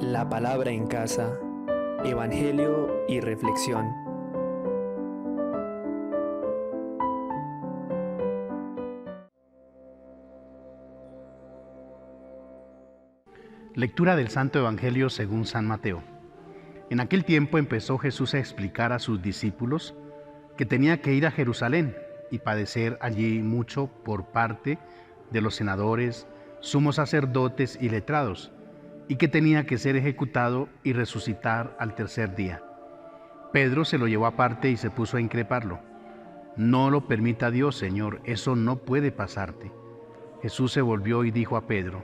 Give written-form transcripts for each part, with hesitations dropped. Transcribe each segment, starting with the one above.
La palabra en casa, Evangelio y reflexión. Lectura del Santo Evangelio según San Mateo. En aquel tiempo empezó Jesús a explicar a sus discípulos que tenía que ir a Jerusalén y padecer allí mucho por parte de los senadores, sumos sacerdotes y letrados, y que tenía que ser ejecutado y resucitar al tercer día. Pedro se lo llevó aparte y se puso a increparlo. No lo permita Dios, Señor, eso no puede pasarte. Jesús se volvió y dijo a Pedro: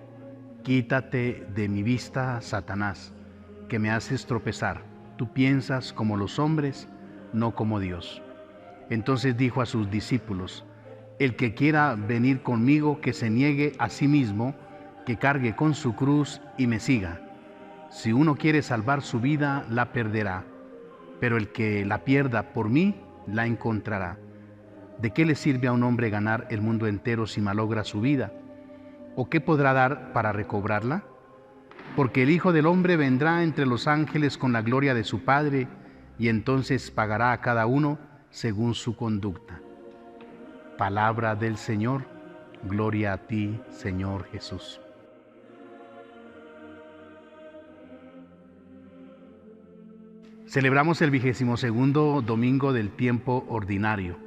Quítate de mi vista, Satanás, que me haces tropezar. Tú piensas como los hombres, no como Dios. Entonces dijo a sus discípulos: El que quiera venir conmigo, que se niegue a sí mismo, que cargue con su cruz y me siga. Si uno quiere salvar su vida, la perderá, pero el que la pierda por mí, la encontrará. ¿De qué le sirve a un hombre ganar el mundo entero si malogra su vida? ¿O qué podrá dar para recobrarla? Porque el Hijo del Hombre vendrá entre los ángeles con la gloria de su Padre, y entonces pagará a cada uno según su conducta. Palabra del Señor. Gloria a ti, Señor Jesús. Celebramos el 22º domingo del tiempo ordinario.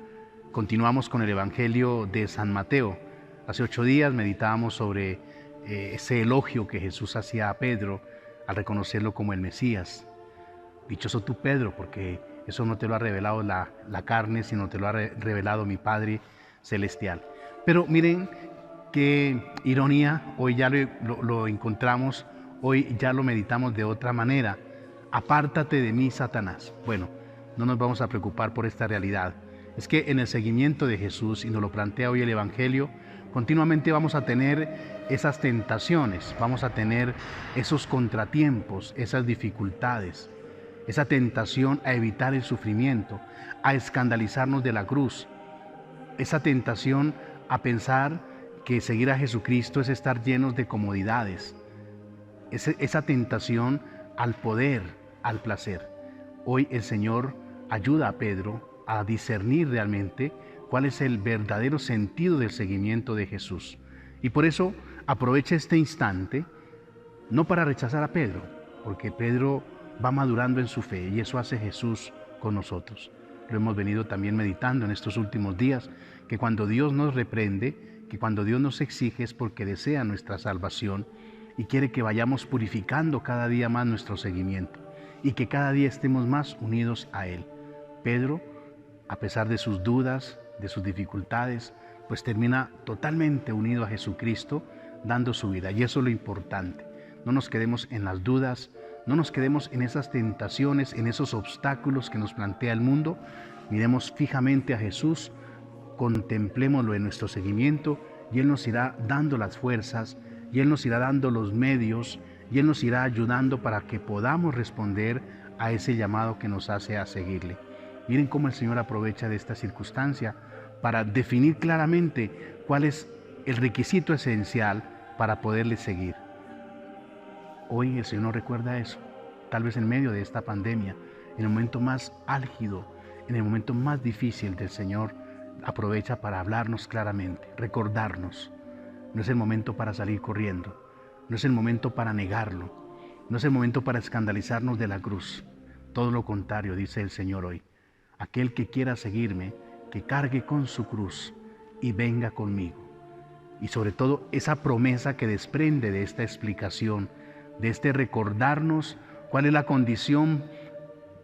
Continuamos con el Evangelio de San Mateo. Hace 8 días meditábamos sobre ese elogio que Jesús hacía a Pedro al reconocerlo como el Mesías. Dichoso tú, Pedro, porque eso no te lo ha revelado la carne, sino te lo ha revelado mi Padre Celestial. Pero miren qué ironía, hoy ya lo encontramos, hoy ya lo meditamos de otra manera. Apártate de mí, Satanás. Bueno, no nos vamos a preocupar por esta realidad. Es que en el seguimiento de Jesús, y nos lo plantea hoy el Evangelio, continuamente vamos a tener esas tentaciones, vamos a tener esos contratiempos, esas dificultades, esa tentación a evitar el sufrimiento, a escandalizarnos de la cruz, esa tentación a pensar que seguir a Jesucristo es estar llenos de comodidades, esa tentación al poder, al placer. Hoy el Señor ayuda a Pedro a discernir realmente cuál es el verdadero sentido del seguimiento de Jesús. Y por eso aprovecha este instante, no para rechazar a Pedro, porque Pedro va madurando en su fe y eso hace Jesús con nosotros. Lo hemos venido también meditando en estos últimos días, que cuando Dios nos reprende, que cuando Dios nos exige es porque desea nuestra salvación y quiere que vayamos purificando cada día más nuestro seguimiento y que cada día estemos más unidos a Él. Pedro, a pesar de sus dudas, de sus dificultades, pues termina totalmente unido a Jesucristo, dando su vida. Y eso es lo importante. No nos quedemos en las dudas, no nos quedemos en esas tentaciones, en esos obstáculos que nos plantea el mundo. Miremos fijamente a Jesús, contemplémoslo en nuestro seguimiento y Él nos irá dando las fuerzas, y Él nos irá dando los medios, y Él nos irá ayudando para que podamos responder a ese llamado que nos hace a seguirle. Miren cómo el Señor aprovecha de esta circunstancia para definir claramente cuál es el requisito esencial para poderle seguir. Hoy el Señor nos recuerda eso, tal vez en medio de esta pandemia, en el momento más álgido, en el momento más difícil del Señor, aprovecha para hablarnos claramente, recordarnos. No es el momento para salir corriendo, no es el momento para negarlo, no es el momento para escandalizarnos de la cruz. Todo lo contrario, dice el Señor hoy. Aquel que quiera seguirme, que cargue con su cruz y venga conmigo. Y sobre todo esa promesa que desprende de esta explicación, de este recordarnos cuál es la condición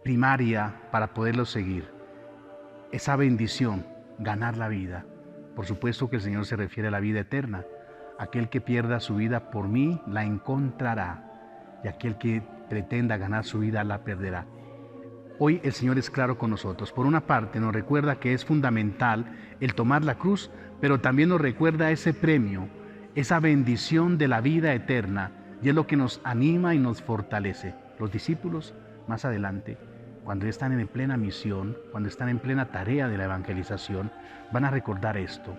primaria para poderlo seguir. Esa bendición, ganar la vida. Por supuesto que el Señor se refiere a la vida eterna. Aquel que pierda su vida por mí la encontrará, y aquel que pretenda ganar su vida la perderá. Hoy el Señor es claro con nosotros. Por una parte nos recuerda que es fundamental el tomar la cruz, pero también nos recuerda ese premio, esa bendición de la vida eterna, y es lo que nos anima y nos fortalece. Los discípulos, más adelante, cuando están en plena misión, cuando están en plena tarea de la evangelización, van a recordar esto.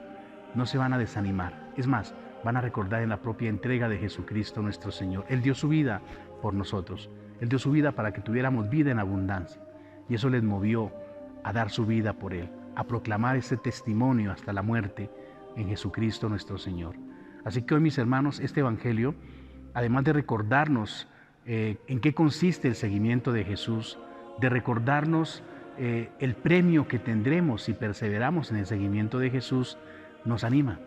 No se van a desanimar. Es más, van a recordar en la propia entrega de Jesucristo nuestro Señor. Él dio su vida por nosotros. Él dio su vida para que tuviéramos vida en abundancia. Y eso les movió a dar su vida por Él, a proclamar ese testimonio hasta la muerte en Jesucristo nuestro Señor. Así que hoy, mis hermanos, este Evangelio, además de recordarnos en qué consiste el seguimiento de Jesús, de recordarnos el premio que tendremos si perseveramos en el seguimiento de Jesús, nos anima,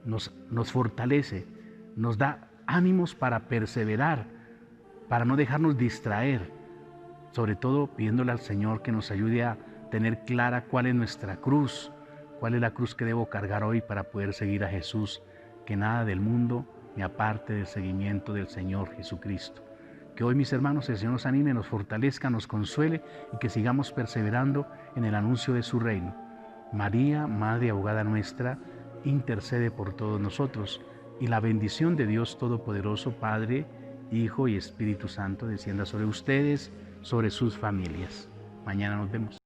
nos fortalece, nos da ánimos para perseverar, para no dejarnos distraer, sobre todo pidiéndole al Señor que nos ayude a tener clara cuál es nuestra cruz, cuál es la cruz que debo cargar hoy para poder seguir a Jesús, que nada del mundo me aparte del seguimiento del Señor Jesucristo. Que hoy, mis hermanos, el Señor nos anime, nos fortalezca, nos consuele y que sigamos perseverando en el anuncio de su reino. María, Madre abogada nuestra, intercede por todos nosotros, y la bendición de Dios Todopoderoso, Padre, Hijo y Espíritu Santo, descienda sobre ustedes, sobre sus familias. Mañana nos vemos.